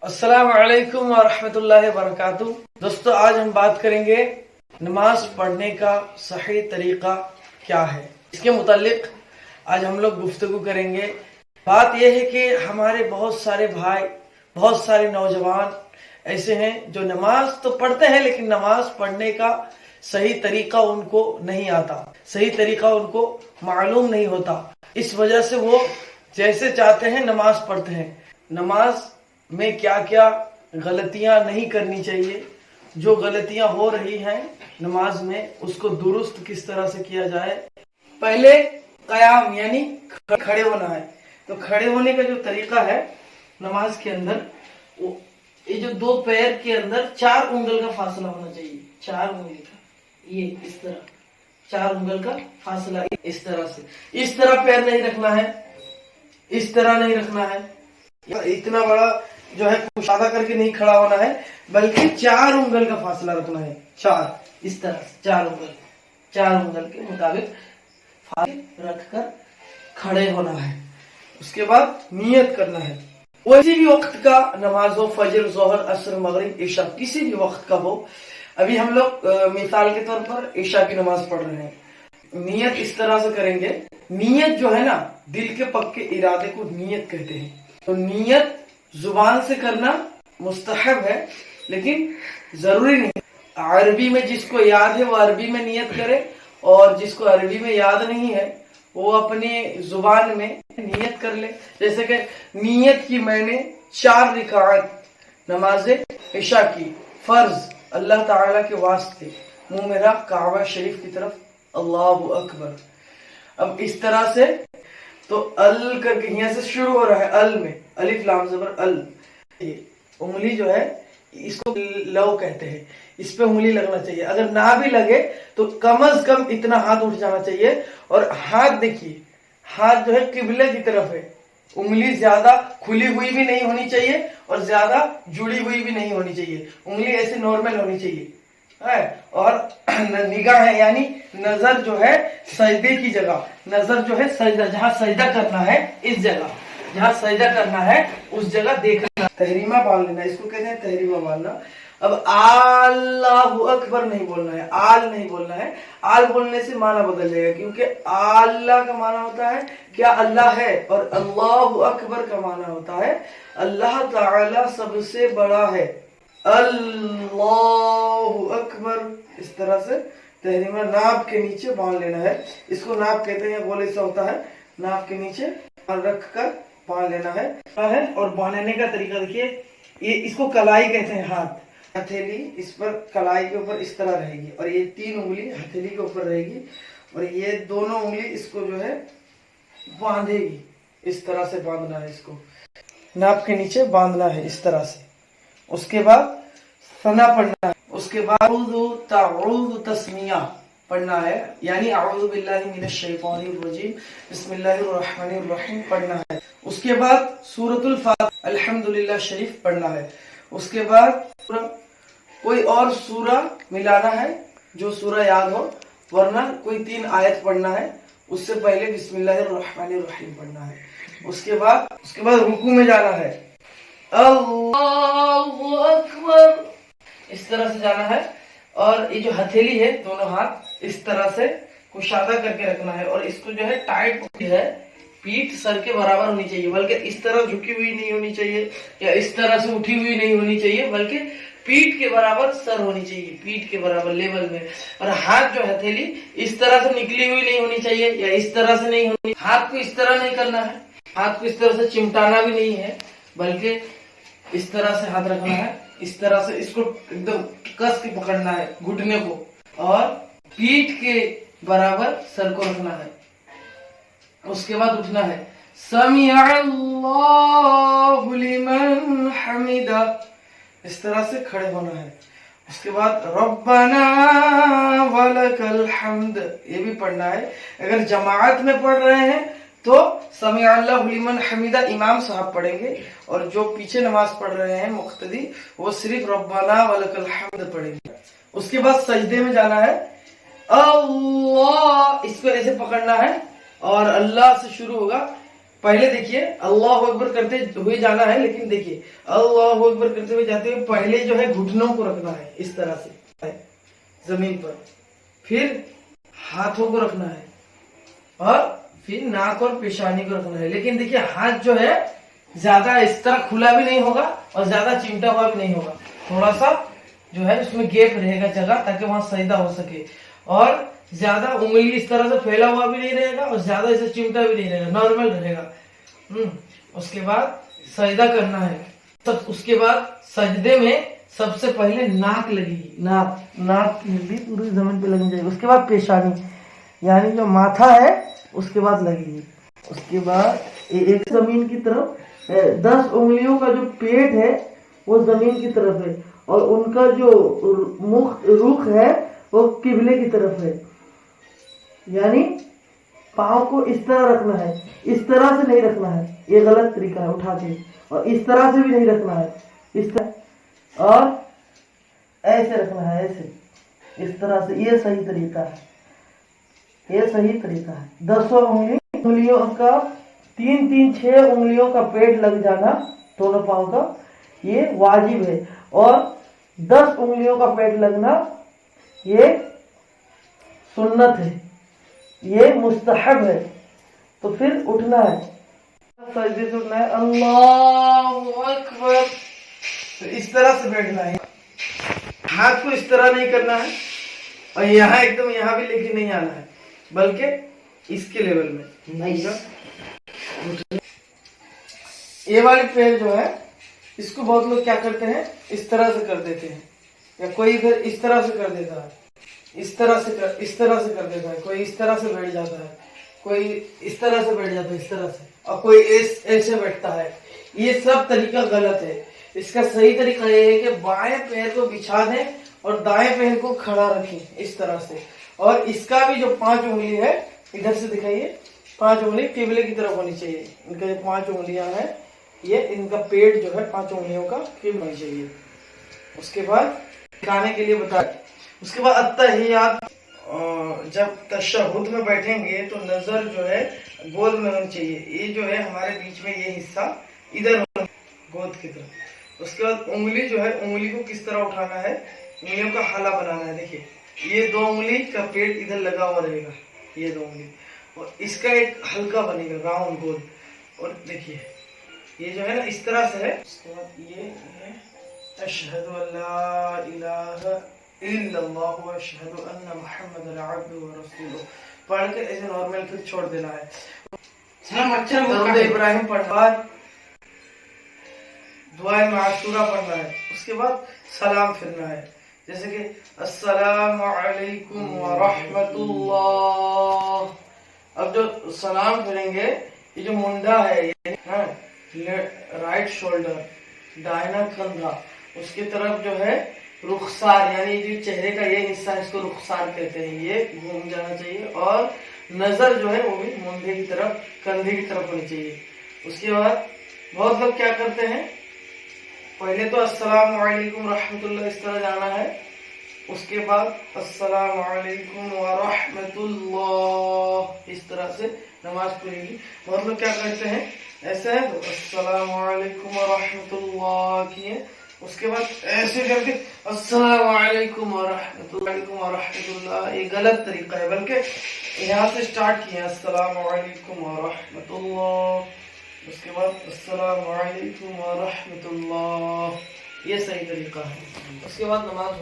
अस्सलाम वालेकुम वरहमतुल्लाहि वबरकातुह। दोस्तों, आज हम बात करेंगे नमाज पढ़ने का सही तरीका क्या है। इसके मुतालिक आज हम लोग गुफ्तगू करेंगे। बात यह है कि हमारे बहुत सारे भाई, बहुत सारे नौजवान ऐसे हैं जो नमाज तो पढ़ते हैं लेकिन नमाज पढ़ने का सही तरीका उनको नहीं आता, सही तरीका उनको मालूम नहीं होता। इस वजह से वो जैसे चाहते हैं नमाज पढ़ते हैं। नमाज में क्या क्या गलतियां नहीं करनी चाहिए, जो गलतियां हो रही हैं नमाज में उसको दुरुस्त किस तरह से किया जाए। पहले कयाम यानी खड़े होना है। तो खड़े होने का जो तरीका है नमाज के अंदर, ये जो दो पैर के अंदर 4 उंगल का फासला होना चाहिए। 4 उंगली का, ये इस तरह 4 उंगल का फासला, इस तरह से। इस तरह पैर नहीं रखना है, इस तरह नहीं रखना है, इतना बड़ा जो है कुशादा करके नहीं खड़ा होना है, बल्कि 4 उंगल का फासला रखना है। 4 इस तरह से 4 उंगल के मुताबिक फासला रखकर खड़े होना है। उसके बाद नियत करना है। किसी भी वक्त का नमाज हो, फजर, जोहर, असर, मगरिब, ईशा, किसी भी वक्त का हो। अभी हम लोग मिसाल के तौर पर ईशा की नमाज पढ़ रहे हैं। नियत इस तरह से करेंगे। नियत जो है ना, दिल के पक्के इरादे को नियत कहते हैं। तो नियत जुबान से करना मुस्तहब है लेकिन जरूरी नहीं। अरबी में जिसको याद है वो अरबी में नियत करे, और जिसको अरबी में याद नहीं है वो अपने जुबान में नियत कर ले। जैसे कि नियत की मैंने 4 रिकात नमाज इशा की फर्ज अल्लाह ताला के वास्ते, मुंह मेरा काबा शरीफ की तरफ, अल्लाहु अकबर। अब इस तरह से तो अल करके यहाँ से शुरू हो रहा है। अल में अलिफ लाम ज़बर अल, उंगली जो है इसको लव कहते हैं, इस पे उंगली लगना चाहिए। अगर ना भी लगे तो कम से कम इतना हाथ उठ जाना चाहिए। और हाथ देखिए, हाथ जो है किबले की तरफ है। उंगली ज्यादा खुली हुई भी नहीं होनी चाहिए और ज्यादा जुड़ी हुई भी नहीं होनी चाहिए। उंगली ऐसे नॉर्मल होनी चाहिए है। और निगाह है यानी नजर जो है सजदे की जगह, नजर जो है सजदा, जहाँ सजदा करना है इस जगह, जहाँ सजदा करना है उस जगह देखना। तहरीमा बांध लेना, इसको कहते हैं तहरीमा बांधना। अब अल्लाहु अकबर नहीं बोलना है, आल नहीं बोलना है। आल बोलने से माना बदल जाएगा, क्योंकि अल्लाह का माना होता है क्या अल्लाह है, और अल्लाहु अकबर का माना होता है अल्लाह ताला सबसे बड़ा है। अल्लाहु अकबर इस तरह से तहरीमा नाभ के नीचे बांध लेना है। इसको नाभ कहते हैं, गोले से होता है। नाभ के नीचे रख कर बांध लेना है। और बांधने का तरीका देखिए, ये इसको कलाई कहते हैं। हाथ हथेली इस पर कलाई के ऊपर इस तरह रहेगी, और ये 3 उंगली हथेली के ऊपर रहेगी, और ये दोनों उंगली इसको जो है बांधेगी। इस तरह से बांधना है, इसको नाभ के नीचे बांधना है इस तरह से। उसके बाद सना पढ़ना है। उसके बाद ताऊज़ तस्मिया पढ़ना है, यानी अऊज़ु बिल्लाहि मिनश शैतानिर रजीम बिस्मिल्लाहिर रहमानिर रहीम पढ़ना है। उसके बाद सूरतुल फातिहा अल्हम्दुलिल्लाह शरीफ पढ़ना है। उसके बाद कोई और सूरा मिलाना है जो सूरा याद हो, वरना कोई 3 आयत पढ़ना है। उससे पहले बिस्मिल्लाहिर रहमानिर रहीम पढ़ना है। उसके बाद रुकू में जाना है, अल्लाहु अकबर इस तरह से जाना है। और ये जो हथेली है, दोनों हाथ इस तरह से कुशादा करके रखना है, और इसको जो है टाइट है। पीठ सर के बराबर होनी चाहिए, बल्कि इस तरह झुकी हुई नहीं होनी चाहिए, या इस तरह से उठी हुई नहीं होनी चाहिए, बल्कि पीठ के बराबर सर होनी चाहिए, पीठ के बराबर लेवल में। और हाथ जो हथेली इस तरह से निकली हुई नहीं होनी चाहिए, या इस तरह से नहीं होनी। हाथ को इस तरह नहीं करना है, हाथ को इस तरह से चिमटाना भी नहीं है, बल्कि इस तरह से हाथ रखना है। इस तरह से इसको एकदम कस के पकड़ना है घुटने को, और पीठ के बराबर सर को रखना है। उसके बाद उठना है, समिअ अल्लाहु लिमन हमिदा इस तरह से खड़े होना है। उसके बाद रब्बना वलकल हम्द ये भी पढ़ना है। अगर जमात में पढ़ रहे हैं तो समिअ अल्लाहु लिमन हमिदा इमाम साहब पढ़ेंगे, और जो पीछे नमाज पढ़ रहे हैं मुक्तदी, वो सिर्फ रब्बना वलकल हम्द पढ़ेंगे। उसके बाद सजदे में जाना है, अल्लाह इसको ऐसे पकड़ना है, और अल्लाह से शुरू होगा, پہلے دیکھیے اللہ اکبر کرتے ہوئے جانا ہے، لیکن دیکھیے اللہ اکبر کرتے ہوئے جاتے ہوئے پہلے جو ہے گھٹنوں کو رکھنا ہے اس طرح سے زمین پر، پھر ہاتھوں کو رکھنا ہے اور پھر ناک اور پیشانی کو رکھنا ہے. لیکن دیکھیے ہاتھ جو ہے زیادہ اس طرح کھلا بھی نہیں ہوگا اور زیادہ چمٹا ہوا بھی نہیں ہوگا، تھوڑا سا جو ہے اس میں گیپ رہے گا جگہ تاکہ وہاں سجدہ ہو سکے. اور زیادہ انگلی اس طرح سے پھیلا ہوا بھی نہیں رہے گا اور زیادہ اسے چمٹا بھی نہیں رہے گا، نارمل رہے گا. اس کے بعد سجدہ کرنا ہے. اس کے بعد سجدے میں سب سے پہلے ناک لگے گی، ناک بھی پوری زمین پہ لگنی چاہیے. اس کے بعد پیشانی یعنی جو ماتھا ہے اس کے بعد لگے گی. اس کے بعد ایک زمین کی طرف 10 انگلیوں کا جو پیٹ ہے وہ زمین کی طرف ہے اور ان کا جو رخ ہے وہ قبلے کی طرف ہے. یعنی پاؤں کو اس طرح رکھنا ہے، اس طرح سے نہیں رکھنا ہے، یہ غلط طریقہ ہے اٹھا کے. اور اس طرح سے بھی نہیں رکھنا ہے، اس طرح اور ایسے رکھنا ہے، ایسے اس طرح سے. یہ صحیح طریقہ ہے، یہ صحیح طریقہ ہے. 10 انگلیوں کا 6 انگلیوں کا پیٹ لگ جانا دونوں پاؤں کا یہ واجب ہے، اور 10 انگلیوں کا پیٹ لگنا یہ سنت ہے، یہ مستحب ہے. تو پھر اٹھنا ہے، سجدے سے اٹھنا ہے، اللہ اکبر. تو اس طرح سے بیٹھنا ہے، ہاتھ کو اس طرح نہیں کرنا ہے اور یہاں ایک دم یہاں بھی لے کے نہیں آنا ہے، بلکہ اس کے لیول میں. یہ والی پیر جو ہے اس کو بہت لوگ کیا کرتے ہیں اس طرح سے کر دیتے ہیں، یا کوئی ادھر اس طرح سے کر دیتا ہے، اس طرح سے کر دیتا ہے، کوئی اس طرح سے بیٹھ جاتا ہے، کوئی اس طرح سے بیٹھ جاتا ہے اس طرح سے، اور کوئی ایسے بیٹھتا ہے. یہ سب طریقہ غلط ہے. اس کا صحیح طریقہ یہ ہے کہ بائیں پیر کو بچھا دیں اور دائیں پیر کو کھڑا رکھیں اس طرح سے. اور اس کا بھی جو 5 انگلی ہے ادھر سے دکھائیے، 5 انگلی قبلے کی طرف ہونی چاہیے. ان کا جو 5 انگلیاں ہیں یہ ان کا پیٹ جو ہے 5 انگلیوں کا قبل ہونی چاہیے. اس کے بعد کھانے کے لیے بتا. اس کے بعد التحیات، جب تشہد میں بیٹھیں گے تو نظر جو ہے گود میں ہونی چاہیے. یہ جو ہے ہمارے بیچ میں یہ حصہ ادھر گود کی طرف. اس کے بعد انگلی جو ہے انگلی کو کس طرح اٹھانا ہے، انگلیوں کا حلقہ بنانا ہے. دیکھیے یہ 2 انگلی کا پیٹ ادھر لگا ہوا رہے گا، یہ 2 انگلی، اور اس کا ایک حلقہ بنے گا راؤنڈ گول. اور دیکھیے یہ جو ہے نا اس طرح سے ہے. اس کے بعد یہ اشہد ان لا الہ الا اللہ واشہد ان محمد عبدہ ورسولہ پڑھ کے ایسے نارمل پھر چھوڑ دینا ہے. درود ابراہیم پڑھنا، دعائے معصورہ پڑھنا ہے. اس کے بعد سلام پھرنا ہے، جیسے کہ السلام علیکم ورحمۃ اللہ. اب جو سلام پھریں گے یہ جو منڈا ہے رائٹ شولڈر، دائنا کندھا، اس کی طرف جو ہے رخسار یعنی جو چہرے کا یہ حصہ ہے اس کو رخسار کہتے ہیں، یہ گھوم جانا چاہیے. اور نظر جو ہے وہ بھی مونڈے کی طرف، کندھے کی طرف ہونی چاہیے. اس کے بعد بہت لوگ کیا کرتے ہیں، پہلے تو السلام علیکم رحمت اللہ اس طرح جانا ہے، اس کے بعد السلام علیکم ورحمت اللہ اس طرح سے نماز پڑھے گی. بہت لوگ کیا کرتے ہیں ایسا ہے تو السلام علیکم ورحمت اللہ کیے، اس کے بعد ایسے کر کے السلام علیکم ورحمت اللہ. یہ غلط طریقہ ہے، بلکہ یہاں سے سٹارٹ کیے السلام علیکم ورحمت اللہ، اس کے بعد السلام علیکم ورحمت اللہ، یہ صحیح طریقہ ہے. اس کے بعد نماز